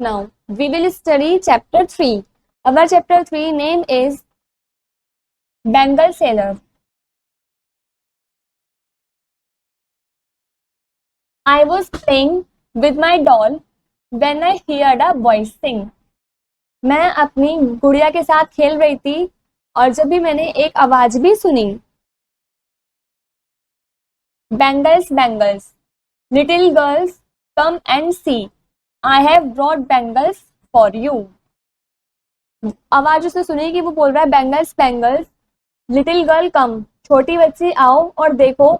Now we will study chapter 3. Our chapter 3 name is Bengal Sailor. I was playing with my doll when I heard a voice sing. मैं अपनी गुड़िया के साथ खेल रही थी और जब भी मैंने एक आवाज भी सुनी. Bangles, bangles. Little girls, come and see. I have brought bangles for you. आवाज उसने सुनी कि वो बोल रहा है bangles bangles. Little girl come, छोटी बच्ची आओ और देखो.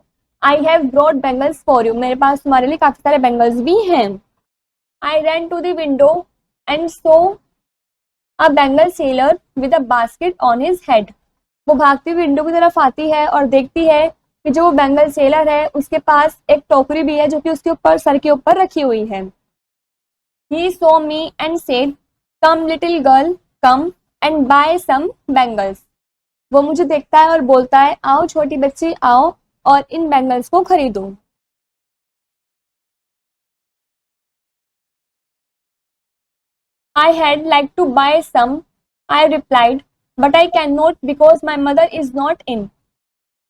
I have brought bangles for you, मेरे पास तुम्हारे लिए काफी सारे बैंगल्स भी हैं. I ran to the window and saw a bangle seller with a basket on his head. वो भागती हुई विंडो की तरफ आती है और देखती है कि जो बैंगल सेलर है उसके पास एक टोकरी भी है जो कि उसके ऊपर सर के ऊपर रखी हुई है. He saw me and said, come little girl, come and buy some bangles. वो मुझे देखता है और बोलता है, आओ छोटी बच्ची आओ और इन बैंगल्स को खरीदो. I had like to buy some, I replied, but I cannot because my mother is not in.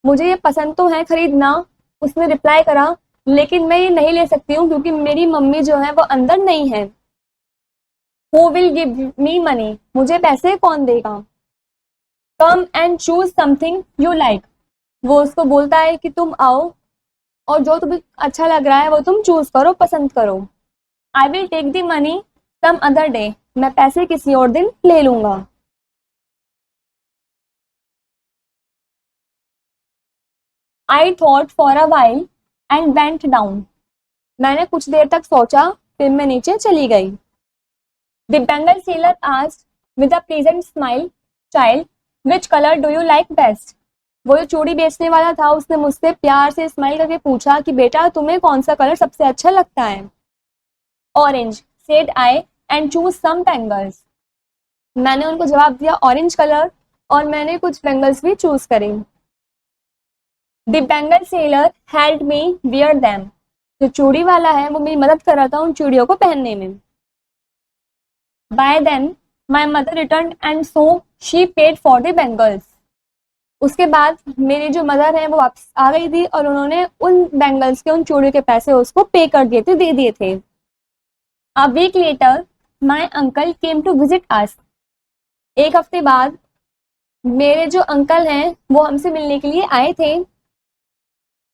मुझे ये पसंद तो है खरीदना, उसने रिप्लाई करा, लेकिन मैं ये नहीं ले सकती हूँ क्योंकि मेरी मम्मी जो है वो अंदर नहीं है. Who will give me money? मुझे पैसे कौन देगा? Come and choose something you like. वो उसको बोलता है कि तुम आओ और जो तुम्हें अच्छा लग रहा है वो तुम चूज करो, पसंद करो. I will take the money some other day. मैं पैसे किसी और दिन ले लूंगा. I thought for a while and went down. मैंने कुछ देर तक सोचा फिर मैं नीचे चली गई. The Bengal sailor asked with a pleasant smile, child, which color do you like best? वो जो चूड़ी बेचने वाला था उसने मुझसे प्यार से स्माइल करके पूछा कि बेटा तुम्हें कौन सा कलर सबसे अच्छा लगता है. Orange, said I and choose some bangles. मैंने उनको जवाब दिया ऑरेंज कलर और मैंने कुछ बैंगल्स भी चूज करे. The Bengal sailor helped me wear them. जो चूड़ी वाला है वो मेरी मदद कर रहा था उन चूड़ियों को पहनने में. By then my mother returned and so she paid for the bangles. उसके बाद मेरी जो मदर है वो वापस आ गई थी और उन्होंने उन बैंगल्स के, उन चूड़ियों के पैसे उसको पे कर दिए थे, दे दिए थे. A week later my uncle came to visit us. एक हफ्ते बाद मेरे जो अंकल हैं वो हमसे मिलने के लिए आए थे.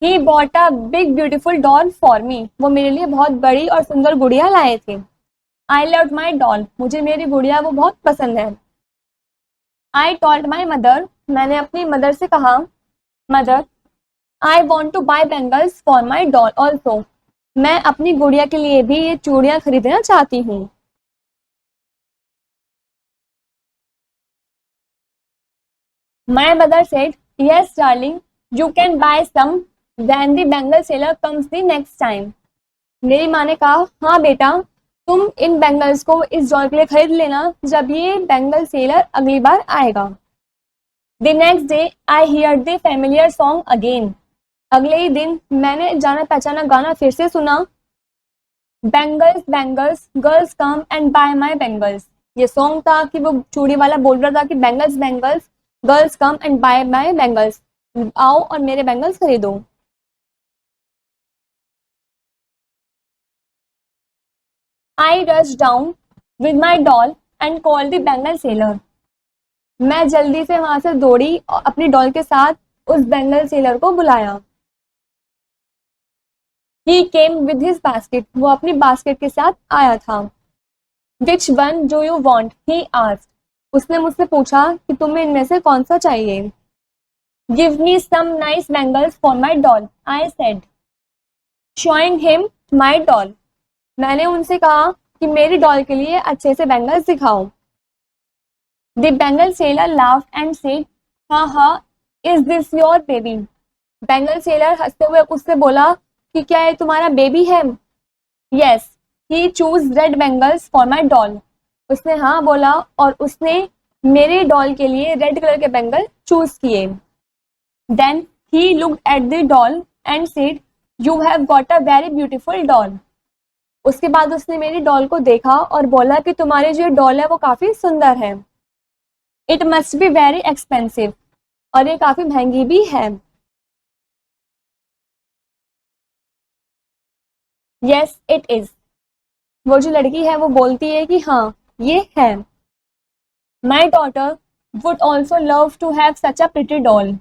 He bought a big beautiful doll for me. वो मेरे लिए बहुत बड़ी और सुंदर गुड़िया लाए थे. I loved my doll. मुझे मेरी गुड़िया वो बहुत पसंद है. I told my mother. मैंने अपनी मदर से कहा, mother, I want to buy bangles for my doll also. मैं अपनी गुड़िया के लिए भी ये चूड़ियां खरीदना चाहती हूँ. My mother said, yes darling, you can buy some when the Bengal sailor comes the next time. मेरी माँ ने कहा, हाँ बेटा तुम इन बैंगल्स को इस डॉल के लिए खरीद लेना जब ये बैंगल सेलर अगली बार आएगा. The next day I heard the familiar song again. अगले ही दिन मैंने जाना पहचाना गाना फिर से सुना. Bangles, bangles, girls come and buy my bangles. ये सॉन्ग था कि वो चूड़ी वाला बोल रहा था कि bangles bangles, girls come and bye my bangles. आओ और मेरे बैंगल्स खरीदो. I rushed down with my doll and called the Bengal sailor. मैं जल्दी से वहां से दौड़ी और अपनी डॉल के साथ उस बेंगल सेलर को बुलाया. He came with his basket. वो अपनी बास्केट के साथ आया था. Which one do you want? He asked. उसने मुझसे पूछा कि तुम्हें इनमें से कौन सा चाहिए. Give me some nice bangles for my doll, I said, showing him my doll. मैंने उनसे कहा कि मेरी डॉल के लिए अच्छे से बैंगल्स दिखाओ. The Bengal sailor laughed and said, हाँ हाँ, is this your baby? Bangle seller हंसते हुए उससे बोला कि क्या ये तुम्हारा बेबी है. Yes, he chose red bangles for my doll. उसने हाँ बोला और उसने मेरे डॉल के लिए रेड कलर के बैंगल चूज किए. Then he looked at the doll and said, you have got a very beautiful doll. उसके बाद उसने मेरी डॉल को देखा और बोला कि तुम्हारी जो डॉल है वो काफी सुंदर है। It must be very expensive, और ये काफी महंगी भी है। यस इट इज, वो जो लड़की है वो बोलती है कि हाँ ये है। My daughter would also love to have such a pretty doll.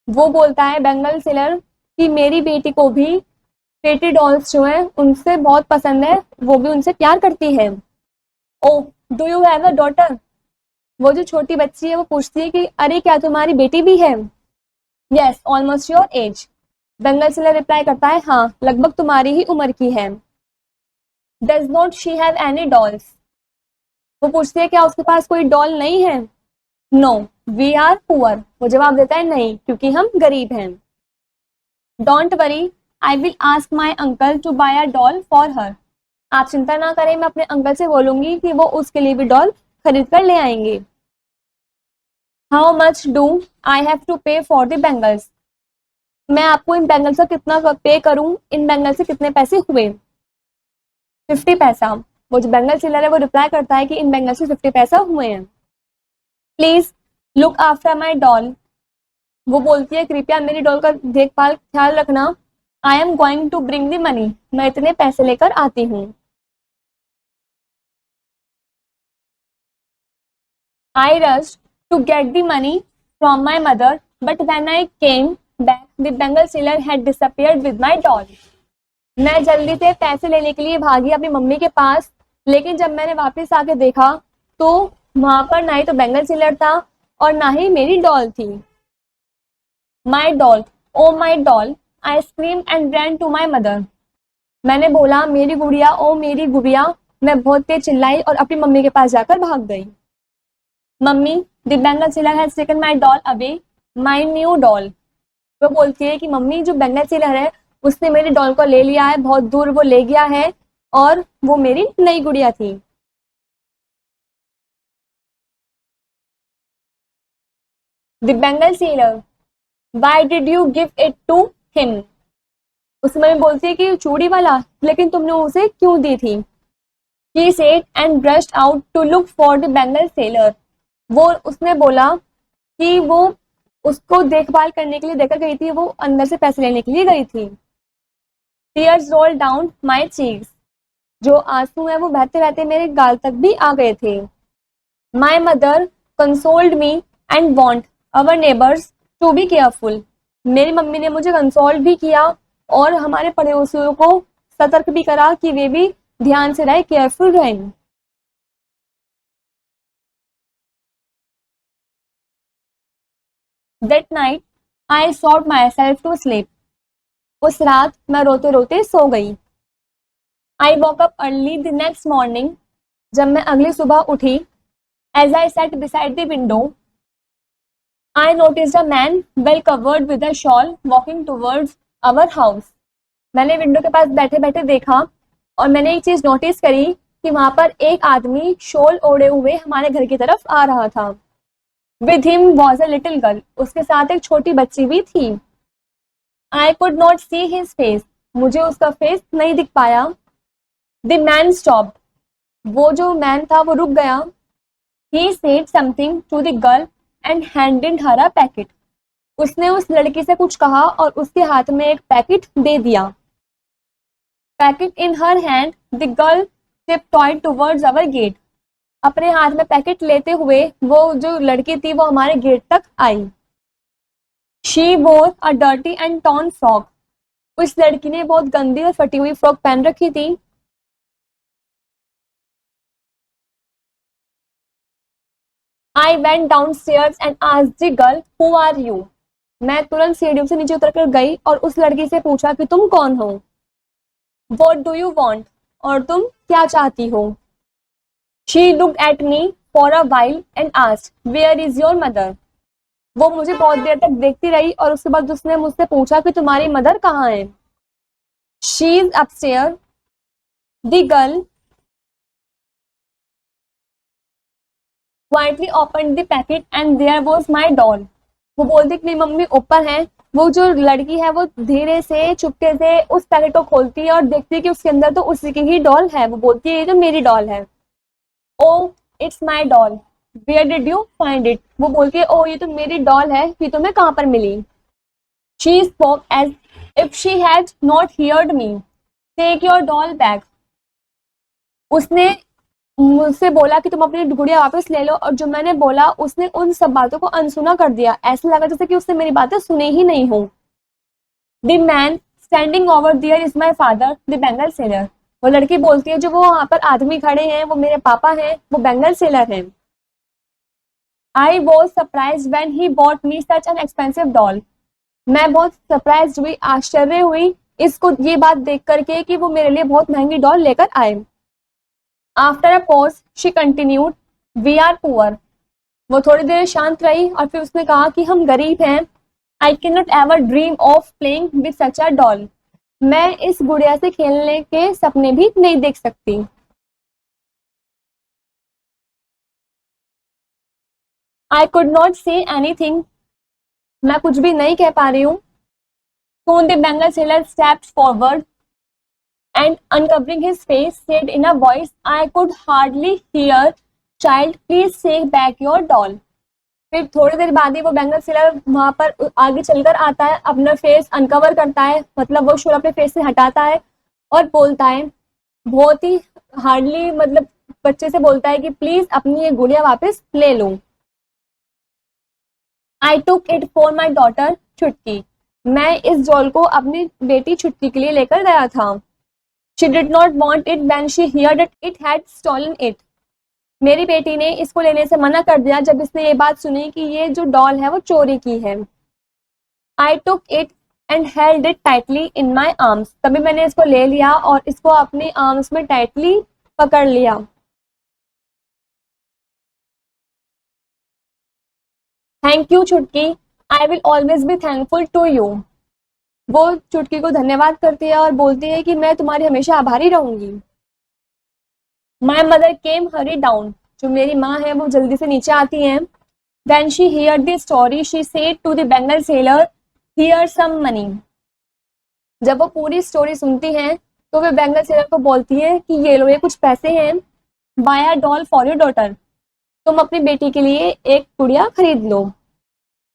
वो बोलता है बेंगल सेलर कि मेरी बेटी को भी प्रिटी डॉल्स जो है उनसे बहुत पसंद है, वो भी उनसे प्यार करती है। Oh, do you have a daughter? वो जो छोटी बच्ची है वो पूछती है कि अरे क्या तुम्हारी बेटी भी है? Yes almost your age. Bengal seller reply करता है हाँ लगभग तुम्हारी ही उम्र की है। Does not she have any dolls? वो पूछती है क्या उसके पास कोई डॉल नहीं है? No we are poor. वो जवाब देता है नहीं क्योंकि हम गरीब हैं। Don't worry, I will ask my uncle to buy a doll for her. आप चिंता ना करें, मैं अपने अंकल से बोलूंगी कि वो उसके लिए भी डॉल खरीद कर ले आएंगे। How much do I have to pay for the bangles? मैं आपको इन बैंगल्स का कितना पे करूं, इन बैंगल्स से कितने पैसे हुए? 50 पैसा। वो जो बैंगल सेलर है वो रिप्लाई करता है कि इन बैंगल्स से 50 पैसा हुए हैं। Please look after my doll. वो बोलती है कृपया मेरी डॉल का देखभाल ख्याल रखना। I am going to bring the money. मैं इतने पैसे लेकर आती हूँ। I rush to get the money from my mother, but when I came back the bangle seller had disappeared with my doll. मैं जल्दी से पैसे लेने के लिए भागी अपनी मम्मी के पास, लेकिन जब मैंने वापस आके देखा तो वहां पर ना ही तो बेंगल सेलर था और ना ही मेरी डॉल थी। My doll, oh my doll, I scream and ran to my mother. मैंने बोला मेरी गुड़िया, ओ मेरी गुड़िया। मैं बहुत तेज चिल्लाई और अपनी मम्मी के पास जाकर भाग गई। Mummy, the bangle seller has taken my doll away, my new doll. वो बोलती है कि मम्मी जो बेंगल सेलर है उसने मेरी डॉल को ले लिया है, बहुत दूर वो ले गया है, और वो मेरी नई गुड़िया थी। The bangle seller, why did you give it to him? उस मम्मी बोलती है कि चूड़ी वाला, लेकिन तुमने उसे क्यों दी थी? He said and brushed out to look for the Bengal sailor. वो उसने बोला कि वो उसको देखभाल करने के लिए देकर गई थी, वो अंदर से पैसे लेने के लिए गई थी। Tears rolled down my cheeks. जो आंसू है वो बहते बहते मेरे गाल तक भी आ गए थे। My mother consoled me and warned our neighbors to be careful. मेरी मम्मी ने मुझे कंसोल भी किया और हमारे पड़ोसियों को सतर्क भी करा कि वे भी ध्यान से रहे, केयरफुल रहें। That night I sobbed myself to sleep. उस रात मैं रोते रोते सो गई। I woke up early the next morning. जब मैं अगली सुबह उठी, as I sat beside the window, I noticed a man well covered with a shawl walking towards our house. मैंने विंडो के पास बैठे बैठे देखा और मैंने एक चीज नोटिस करी कि वहां पर एक आदमी शॉल ओढ़े हुए हमारे घर की तरफ आ रहा था। With him was a little girl. उसके साथ एक छोटी बच्ची भी थी। I could not see his face. मुझे उसका फेस नहीं दिख पाया। The man stopped. वो जो मैन था वो रुक गया। He said something to the girl and handed her a packet. उसने उस लड़की से कुछ कहा और उसके हाथ में एक पैकेट दे दिया। Packet in her hand, the girl tiptoed towards our gate. अपने हाथ में पैकेट लेते हुए वो जो लड़की थी वो हमारे गेट तक आई। She wore a dirty and torn frock. उस लड़की ने बहुत गंदी और फटी हुई फ्रॉक पहन रखी थी। I went downstairs and asked the girl, "Who are you?" मैं तुरंत सीढ़ियों से नीचे उतरकर गई और उस लड़की से पूछा कि तुम कौन हो? What do you want? और तुम क्या चाहती हो? She looked at me for a while and asked, "Where is your mother?" वो मुझे बहुत देर तक देखती रही और उसके बाद उसने मुझसे पूछा कि तुम्हारी मदर कहाँ है? She is upstairs. The girl quietly opened the packet and there was my doll. वो बोलती कि मेरी मम्मी ऊपर है वो जो लड़की है वो धीरे से चुपके से उस पैकेट को खोलती है और देखती है कि उसके अंदर तो उसी की ही डॉल है। वो बोलती है ये तो मेरी डॉल है। Oh it's my doll, where did you find it. वो बोलती है ओ ये तो मेरी डॉल है, ये तुम्हें कहाँ पर मिली। She spoke as if she had not heard me, take your doll back. उसने मुझसे बोला कि तुम अपनी गुड़िया वापस ले लो, और जो मैंने बोला उसने उन सब बातों को अनसुना कर दिया। ऐसा लगा जैसे कि उसने मेरी बातें सुनी ही नहीं हो। The man standing over their is my father the bangle seller. वो लड़की बोलती है जो वो वहां पर आदमी खड़े हैं वो मेरे पापा हैं, वो बेंगल सेलर हैं। I was surprise when he bought me such an expensive doll. मैं बहुत सरप्राइज हुई, आश्चर्य हुई इसको ये बात देख करके कि वो मेरे लिए बहुत महंगी डॉल लेकर आए। After a pause she continued, we are poor. वो थोड़ी देर शांत रही और फिर उसने कहा कि हम गरीब हैं। I can not ever dream of playing with such a doll. मैं इस गुड़िया से खेलने के सपने भी नहीं देख सकती। I could not say anything. मैं कुछ भी नहीं कह पा रही हूँ। Soon the Bengal sailor stepped forward and uncovering his face said in a voice I could hardly hear, child please take back your doll। फिर थोड़ी देर बाद ही वो बेंगल सेलर वहां पर आगे चलकर आता है, अपना फेस अनकवर करता है, मतलब वो शूल अपने फेस से हटाता है और बोलता है बहुत ही हार्डली, मतलब बच्चे से बोलता है कि प्लीज अपनी ये गुड़िया वापस ले लो। I took it for my daughter छुटकी। मैं इस डॉल को अपनी बेटी छुटकी के लिए लेकर गया था। She did not want it when she heard it had stolen it. मेरी बेटी ने इसको लेने से मना कर दिया जब इसने ये बात सुनी कि ये जो डॉल है वो चोरी की है। I took it and held it tightly in my arms. तभी मैंने इसको ले लिया और इसको अपने आर्म्स में टाइटली पकड़ लिया। Thank you Chutki, I will always be thankful to you. वो चुटकी को धन्यवाद करती है और बोलती है कि मैं तुम्हारी हमेशा आभारी रहूंगी। My mother came Hari down. जो मेरी माँ है वो जल्दी से नीचे आती हैं। When she heard the story, she said to the Bengal sailor, "Here's some money." जब वो पूरी स्टोरी सुनती हैं तो वे बेंगल सेलर को बोलती है कि ये लो, ये कुछ पैसे हैं, buy a doll for your daughter। तुम अपनी बेटी के लिए एक गुड़िया खरीद लो।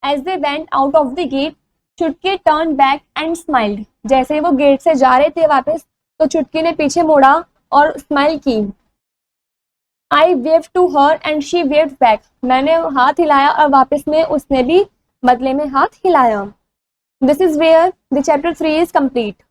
As they went out of the gate, चुटकी turned back and smiled। जैसे ही वो गेट से जा रहे थे वापस तो चुटकी ने पीछे मुड़ा और स्माइल की। I waved to her and she waved back। मैंने हाथ हिलाया और वापस में उसने भी बदले में हाथ हिलाया। This is where the chapter 3 is complete।